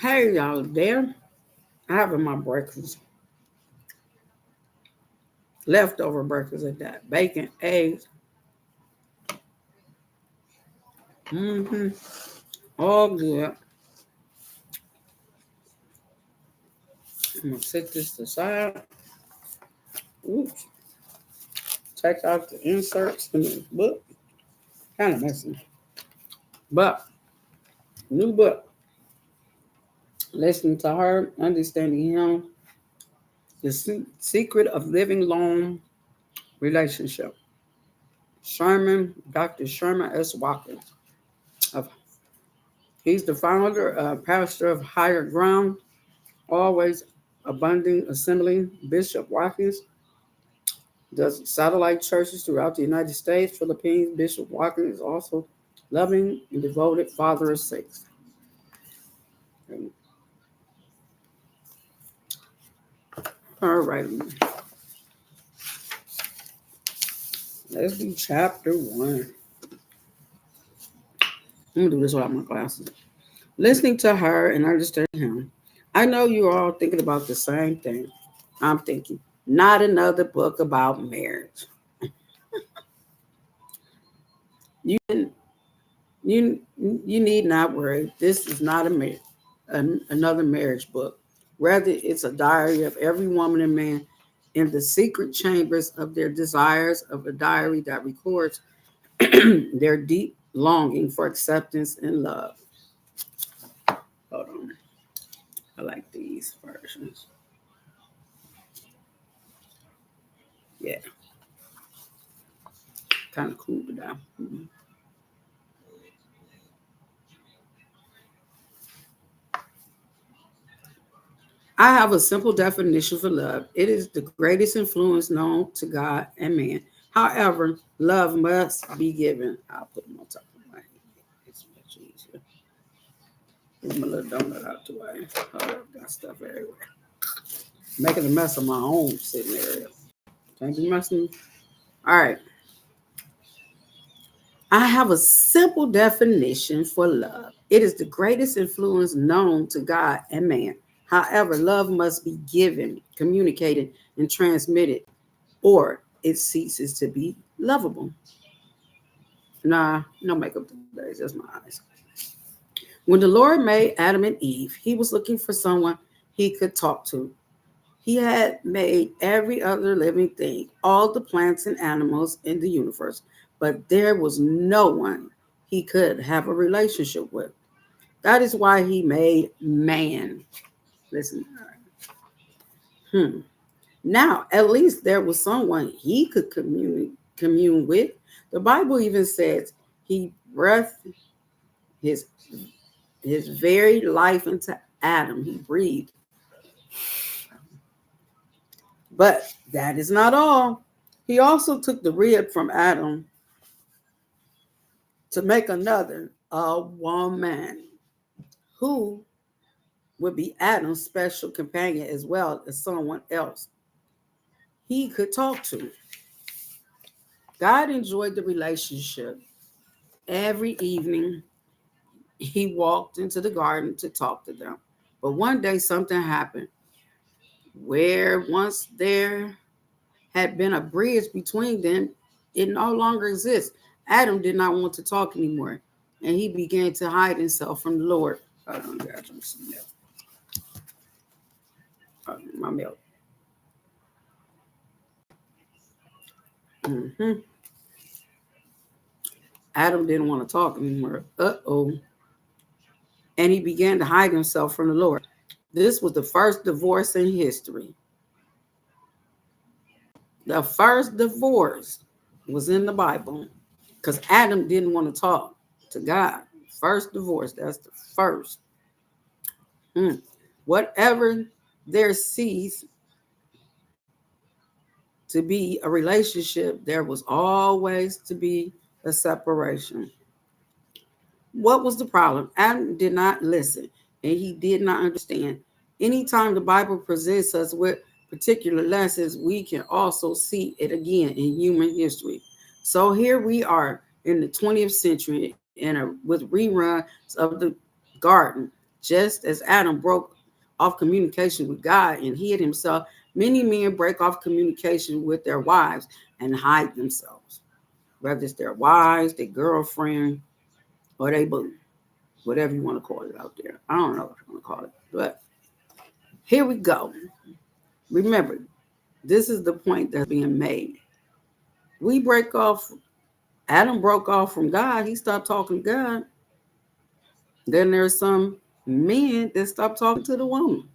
Hey, y'all, there. I having my breakfast, leftover breakfast at that. Bacon, eggs, mm-hmm, all good. I'm gonna set this aside. Oops, check out the inserts in this book. Kind of messy, but new book. Listening to her, understanding him, the secret of living long relationship. Sherman, Dr. Sherman S. Watkins. Of, he's the founder, pastor of Higher Ground, always abundant assembly. Bishop Watkins does satellite churches throughout the United States, Philippines. Bishop Watkins is also loving and devoted father of six. All right, let's do chapter one. I'm gonna do this without my glasses. Listening to her and understanding him. I know you're all thinking about the same thing. I'm thinking, not another book about marriage. You you you need not worry. This is not another marriage book. Rather, it's a diary of every woman and man in the secret chambers of their desires, of a diary that records their deep longing for acceptance and love. Hold on. I like these versions. Yeah, kind of cool down. I have a simple definition for love. It is the greatest influence known to God and man. However, love must be given. I'll put them on top of my head. It's much easier. Move my little donut out the way. Oh, I've got stuff everywhere. Making a mess of my own sitting area. Can't be messing. All right. I have a simple definition for love. It is the greatest influence known to God and man. However, love must be given, communicated, and transmitted, or it ceases to be lovable. Nah, no makeup today, just my eyes. When the Lord made Adam and Eve, he was looking for someone he could talk to. He had made every other living thing, all the plants and animals in the universe, but there was no one he could have a relationship with. That is why he made man. Listen, hmm. Now, at least there was someone he could commune with. The Bible even says he breathed his his very life into Adam. He breathed. But that is not all. He also took the rib from Adam to make another, a woman, who would be Adam's special companion as well as someone else he could talk to. God enjoyed the relationship. Every evening, he walked into the garden to talk to them. But one day, something happened where once there had been a bridge between them, it no longer exists. Adam did not want to talk anymore, and he began to hide himself from the Lord. Hold on, guys, let me see milk. My milk. Hmm. Adam didn't want to talk anymore. Uh-oh. And he began to hide himself from the Lord. This was the first divorce in history. The first divorce was in the Bible because Adam didn't want to talk to God. First divorce, that's the first. Hmm. Whatever there ceased to be a relationship, there was always to be a separation. What was the problem? Adam did not listen and he did not understand. Anytime the Bible presents us with particular lessons, we can also see it again in human history. So here we are in the 20th century with reruns of the garden. Just as Adam broke off communication with God and hid himself, many men break off communication with their wives and hide themselves, whether it's their wives, their girlfriend, or they boo, whatever you want to call it out there. I don't know what you want to call it, but here we go. Remember, this is the point that's being made. We break off, Adam broke off from God. He stopped talking to God. Then there's some men that stop talking to the woman.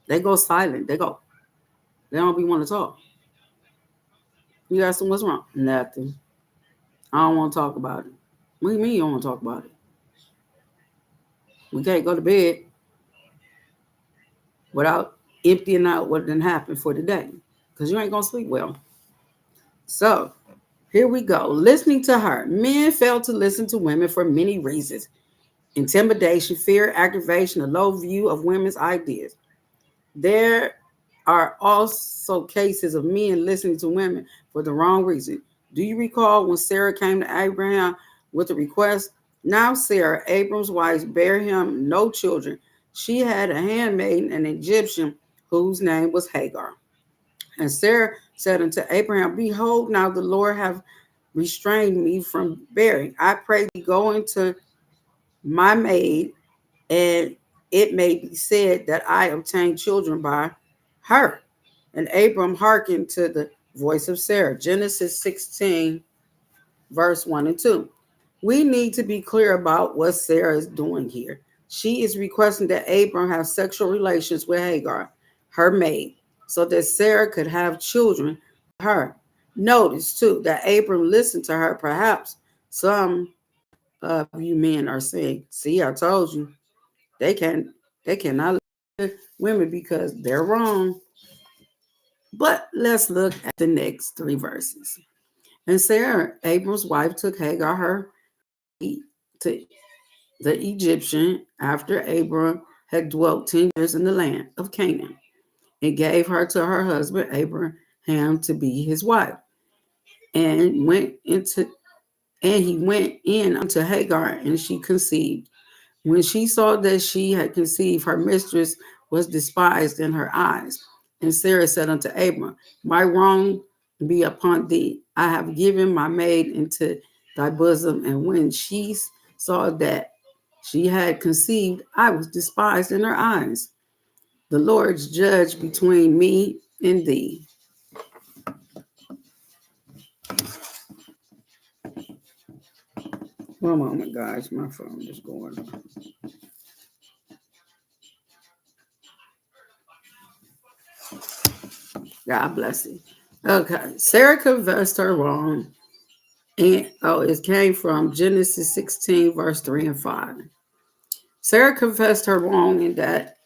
They go silent. They don't be want to talk. You ask them what's wrong? Nothing. I don't want to talk about it. What do you mean you don't want to talk about it? We can't go to bed without emptying out what didn't happen for the day. Because you ain't going to sleep well. So here we go. Listening to her. Men fail to listen to women for many reasons. Intimidation, fear, aggravation, a low view of women's ideas. There are also cases of men listening to women for the wrong reason. Do you recall when Sarah came to Abraham with a request? Now Sarah, Abram's wife, bare him no children. She had a handmaiden, an Egyptian, whose name was Hagar. And Sarah said unto Abraham, behold, now the Lord hath restrained me from bearing. I pray thee, go into my maid, and it may be said that I obtained children by her. And Abram hearkened to the voice of Sarah. Genesis 16, verse 1 and 2. We need to be clear about what Sarah is doing here. She is requesting that Abram have sexual relations with Hagar, her maid, so that Sarah could have children with her. Notice, too, that Abram listened to her. Perhaps some of you men are saying, see, I told you, they cannot listen to women because they're wrong. But let's look at the next three verses. And Sarah, Abram's wife, took Hagar, her to the Egyptian, after Abram had dwelt 10 years in the land of Canaan, and gave her to her husband Abraham to be his wife. And he went in unto Hagar, and she conceived. When she saw that she had conceived, her mistress was despised in her eyes. And Sarah said unto Abram, my wrong be upon thee. I have given my maid into thy bosom. And when she saw that she had conceived, I was despised in her eyes. The Lord's judge between me and thee. One moment, guys. My phone is going on. God bless you. Okay. Sarah confessed her wrong. And it came from Genesis 16, verse 3 and 5. Sarah confessed her wrong in that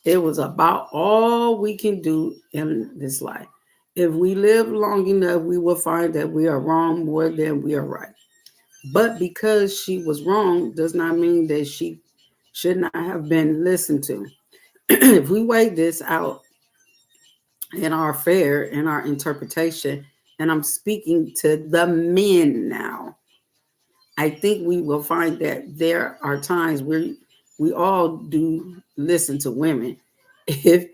it was about all we can do in this life. If we live long enough, we will find that we are wrong more than we are right. But because she was wrong does not mean that she should not have been listened to. If we weigh this out in our fair, in our interpretation, and I'm speaking to the men now, I think we will find that there are times where we all do listen to women. If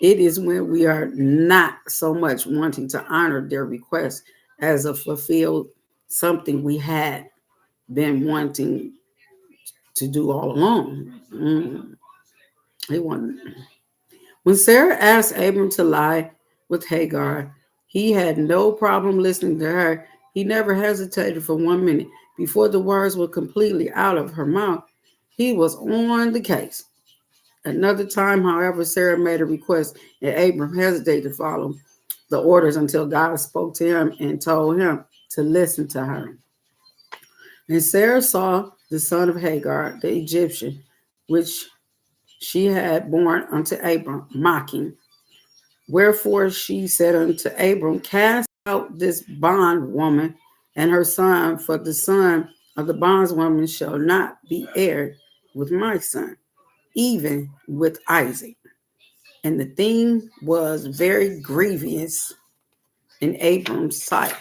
it is when we are not so much wanting to honor their request as a fulfilled something we had been wanting to do all along. They want. When Sarah asked Abram to lie with Hagar, he had no problem listening to her. He never hesitated for 1 minute. Before the words were completely out of her mouth, he was on the case. Another time, however, Sarah made a request, and Abram hesitated to follow the orders until God spoke to him and told him to listen to her. And Sarah saw the son of Hagar, the Egyptian, which she had born unto Abram, mocking. Wherefore she said unto Abram, cast out this bondwoman and her son, for the son of the bondwoman shall not be heir with my son, even with Isaac. And the thing was very grievous in Abram's sight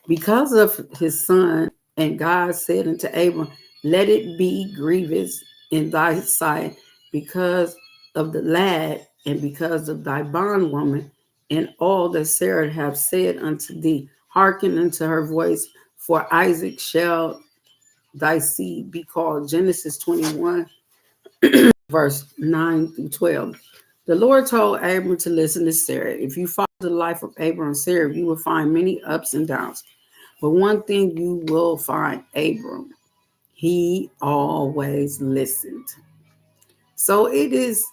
because of his son. And God said unto Abram, Let it be grievous in thy sight because of the lad and because of thy bondwoman and all that Sarah hath said unto thee. Hearken unto her voice, for Isaac shall thy seed be called. Genesis 21, verse 9 through 12. The Lord told Abram to listen to Sarah. If you follow the life of Abram and Sarah, you will find many ups and downs. But one thing you will find, Abram, he always listened. So it is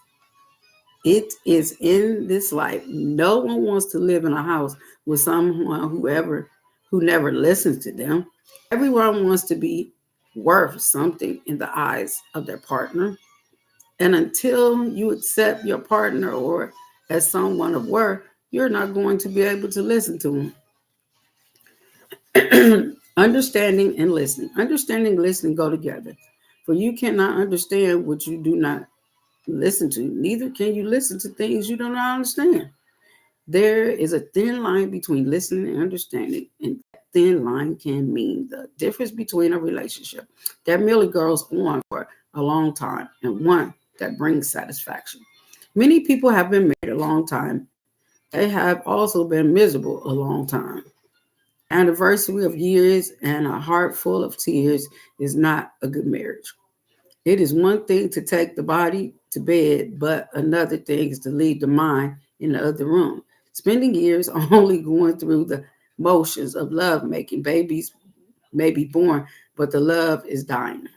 in this life. No one wants to live in a house with someone who never listens to them. Everyone wants to be worth something in the eyes of their partner. And until you accept your partner or as someone of worth, you're not going to be able to listen to them. Understanding and listening. Understanding and listening go together. For you cannot understand what you do not listen to. Neither can you listen to things you do not understand. There is a thin line between listening and understanding, and that thin line can mean the difference between a relationship that merely goes on for a long time and one that brings satisfaction. Many people have been married a long time. They have also been miserable a long time. Anniversary of years and a heart full of tears is not a good marriage. It is one thing to take the body to bed, but another thing is to leave the mind in the other room. Spending years only going through the motions of love making babies may be born, but the love is dying.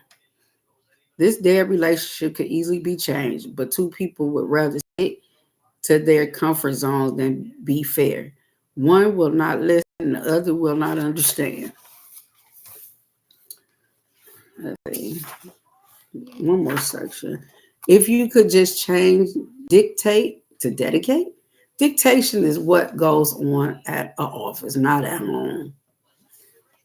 This dead relationship could easily be changed, but two people would rather stick to their comfort zones than be fair. One will not listen, and the other will not understand. Let's see. One more section. If you could just change dictate to dedicate, dictation is what goes on at an office, not at home.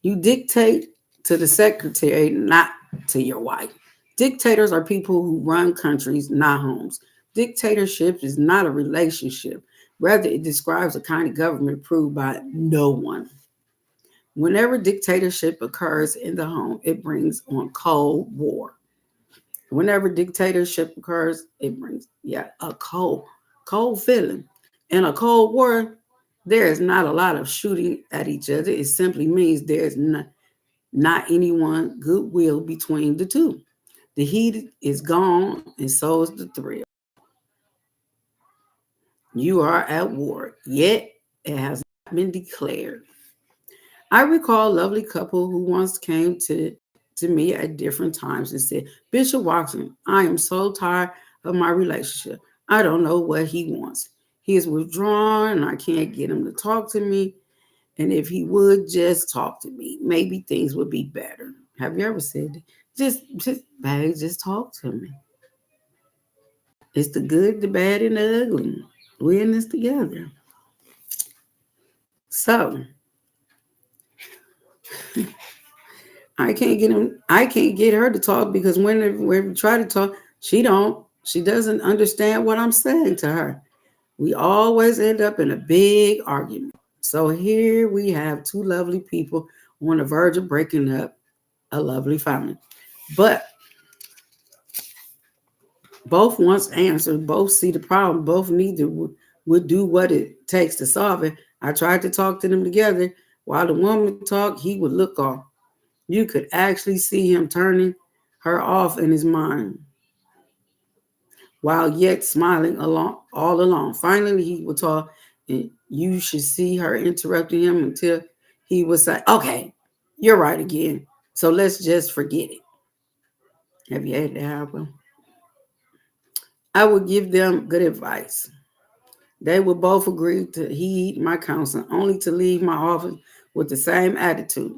You dictate to the secretary, not to your wife. Dictators are people who run countries, not homes. Dictatorship is not a relationship. Rather, it describes a kind of government approved by no one. Whenever dictatorship occurs in the home, it brings on Cold War. Whenever dictatorship occurs, it brings a cold feeling. In a cold war, there is not a lot of shooting at each other. It simply means there's not anyone goodwill between the two. The heat is gone, and so is the thrill. You are at war, yet it has not been declared. I recall a lovely couple who once came to me at different times and said, Bishop Watkins, I am so tired of my relationship. I don't know what he wants. He is withdrawn and I can't get him to talk to me. And if he would just talk to me, maybe things would be better. Have you ever said that? Babe, just talk to me. It's the good, the bad, and the ugly. We're in this together. So I can't get her to talk because whenever we try to talk, she doesn't understand what I'm saying to her. We always end up in a big argument. So here we have two lovely people on the verge of breaking up a lovely family. But both wants answers, both see the problem, both neither would do what it takes to solve it. I tried to talk to them together. While the woman talked, he would look off. You could actually see him turning her off in his mind while yet smiling along all along. Finally, he would talk, and you should see her interrupting him until he would say, okay, you're right again. So let's just forget it. Have you had that happen? I would give them good advice. They would both agree to heed my counsel, only to leave my office with the same attitude.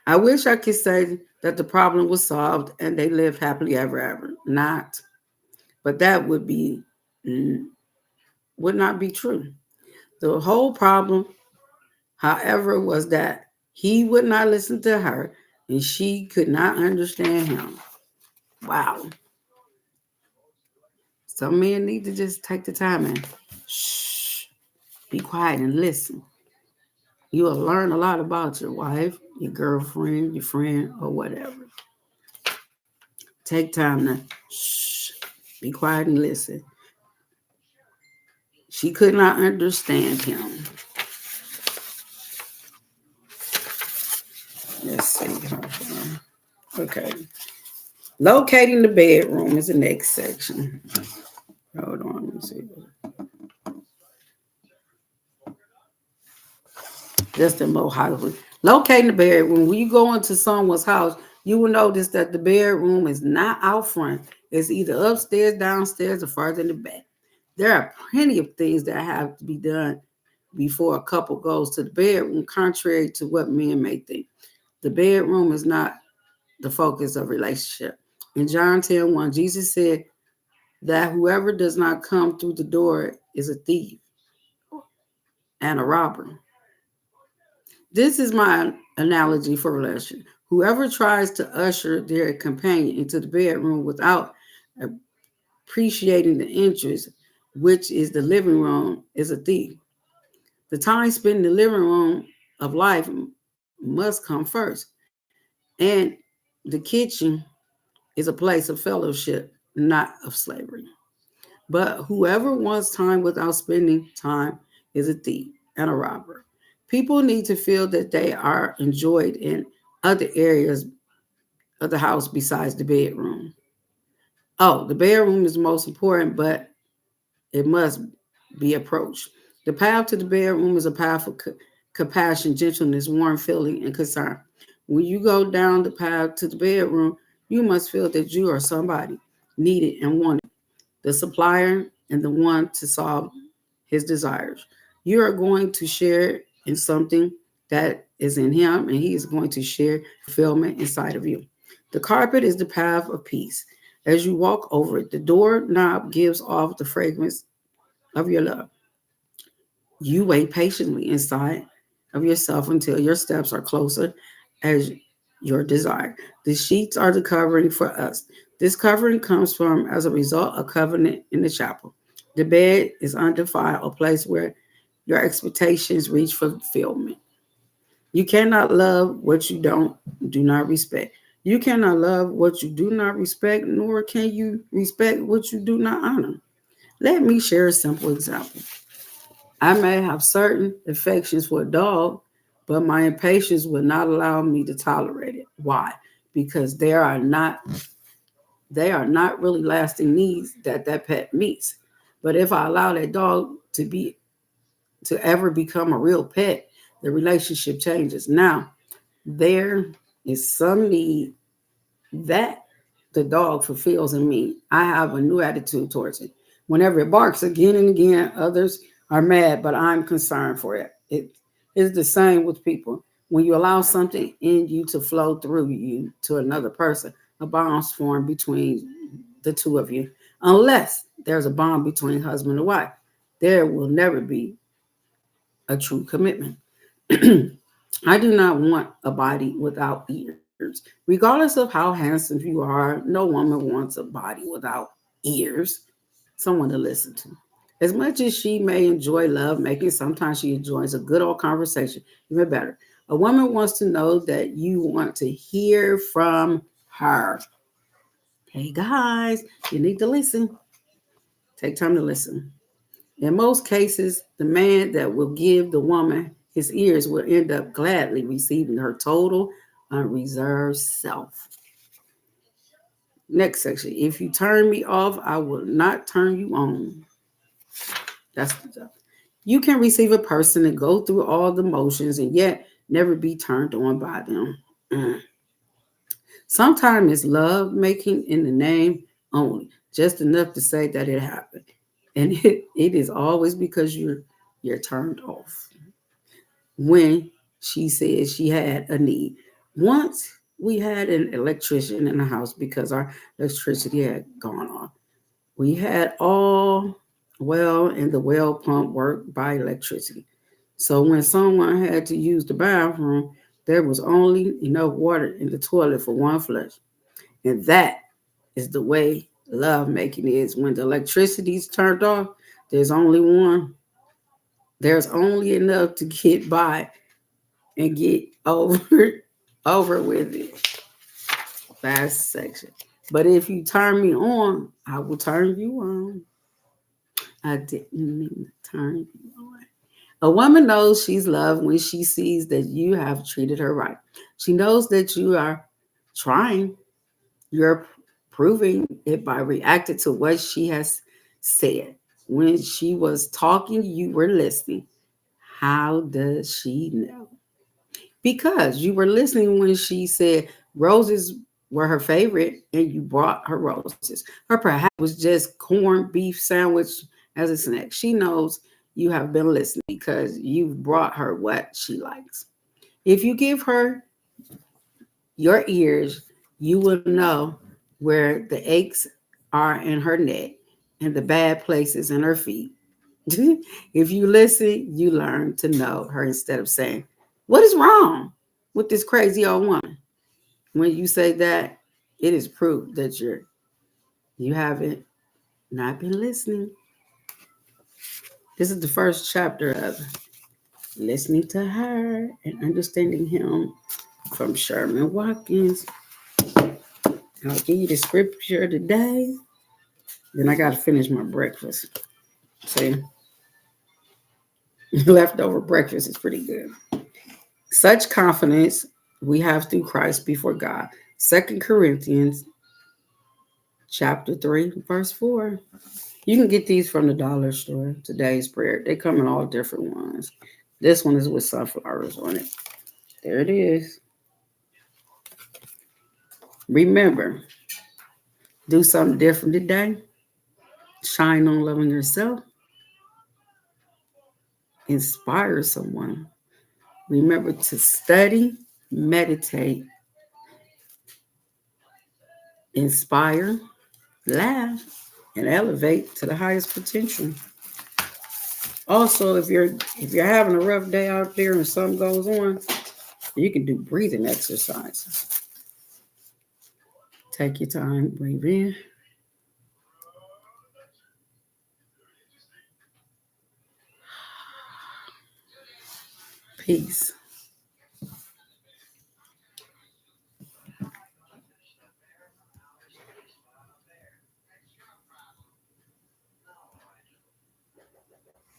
I wish I could say that the problem was solved and they lived happily ever after. Not, but that would not be true. The whole problem, however, was that he would not listen to her and she could not understand him. Wow. Some men need to just take the time and shh, be quiet and listen. You will learn a lot about your wife, your girlfriend, your friend, or whatever. Take time to shh, be quiet and listen. She could not understand him. Let's see. Okay. Locating the bedroom is the next section. Hold on, let me see. Just in more Hollywood. Locating the bedroom. When you go into someone's house, you will notice that the bedroom is not out front. It's either upstairs, downstairs, or farther in the back. There are plenty of things that have to be done before a couple goes to the bedroom, contrary to what men may think. The bedroom is not the focus of relationship. In John 10:1, Jesus said that whoever does not come through the door is a thief and a robber. This is my analogy for relationship. Whoever tries to usher their companion into the bedroom without appreciating the interest, which is the living room, is a thief. The time spent in the living room of life must come first. And the kitchen is a place of fellowship, not of slavery. But whoever wants time without spending time is a thief and a robber. People need to feel that they are enjoyed in other areas of the house besides the bedroom. Oh, the bedroom is most important, but it must be approached. The path to the bedroom is a path of compassion, gentleness, warm feeling, and concern. When you go down the path to the bedroom, you must feel that you are somebody needed and wanted, the supplier and the one to solve his desires. You are going to share in something that is in him, and he is going to share fulfillment inside of you. The carpet is the path of peace. As you walk over it, the doorknob gives off the fragrance of your love. You wait patiently inside of yourself until your steps are closer as your desire. The sheets are the covering for us. This covering comes from as a result of covenant in the chapel. The bed is undefiled, a place where your expectations reach fulfillment. You cannot love what you do not respect. You cannot love what you do not respect, nor can you respect what you do not honor. Let me share a simple example. I may have certain affections for a dog, but my impatience would not allow me to tolerate it. Why? Because they are not really lasting needs that that pet meets. But if I allow that dog to ever become a real pet, the relationship changes. Now, there is some need that the dog fulfills in me. I have a new attitude towards it. Whenever it barks again and again, others are mad, but I'm concerned for it. It is the same with people. When you allow something in you to flow through you to another person, a bond's formed between the two of you. Unless there's a bond between husband and wife, there will never be a true commitment. I do not want a body without ears. Regardless of how handsome you are, no woman wants a body without ears, someone to listen to. As much as she may enjoy love making, sometimes she enjoys a good old conversation, even better. A woman wants to know that you want to hear from her. Hey guys, you need to listen. Take time to listen. In most cases, the man that will give the woman his ears will end up gladly receiving her total, unreserved self. Next section. If you turn me off, I will not turn you on. That's the stuff. You can receive a person and go through all the motions and yet never be turned on by them. Mm. Sometimes it's love making in the name only, just enough to say that it happened. And it is always because you're turned off. When she said she had a need. Once we had an electrician in the house because our electricity had gone off. We had all well and the well pump worked by electricity. So when someone had to use the bathroom, there was only enough water in the toilet for one flush. And that is the way love making is. When the electricity's turned off, there's only one. There's only enough to get by and get over with it. Last section. But if you turn me on, I will turn you on. I didn't mean to turn you on. A woman knows she's loved when she sees that you have treated her right. She knows that you are trying. You're proving it by reacting to what she has said. When she was talking, you were listening. How does she know? Because you were listening when she said roses were her favorite and you brought her roses. Or perhaps was just corned beef sandwich as a snack. She knows you have been listening because you've brought her what she likes. If you give her your ears, you will know where the aches are in her neck and the bad places in her feet. If you listen, you learn to know her instead of saying, "What is wrong with this crazy old woman?" When you say that, it is proof that you haven't not been listening. This is the first chapter of Listening to Her and Understanding Him from Sherman Watkins. I'll give you the scripture today. Then I got to finish my breakfast. See, leftover breakfast is pretty good. Such confidence we have through Christ before God. 2 Corinthians chapter 3, verse 4. You can get these from the dollar store. Today's prayer. They come in all different ones. This one is with sunflowers on it. There it is. Remember, do something different today. Shine on loving yourself. Inspire someone. Remember to study, meditate, inspire, laugh, and elevate to the highest potential. Also, if you're having a rough day out there and something goes on, you can do breathing exercises. Take your time, breathe in. Peace.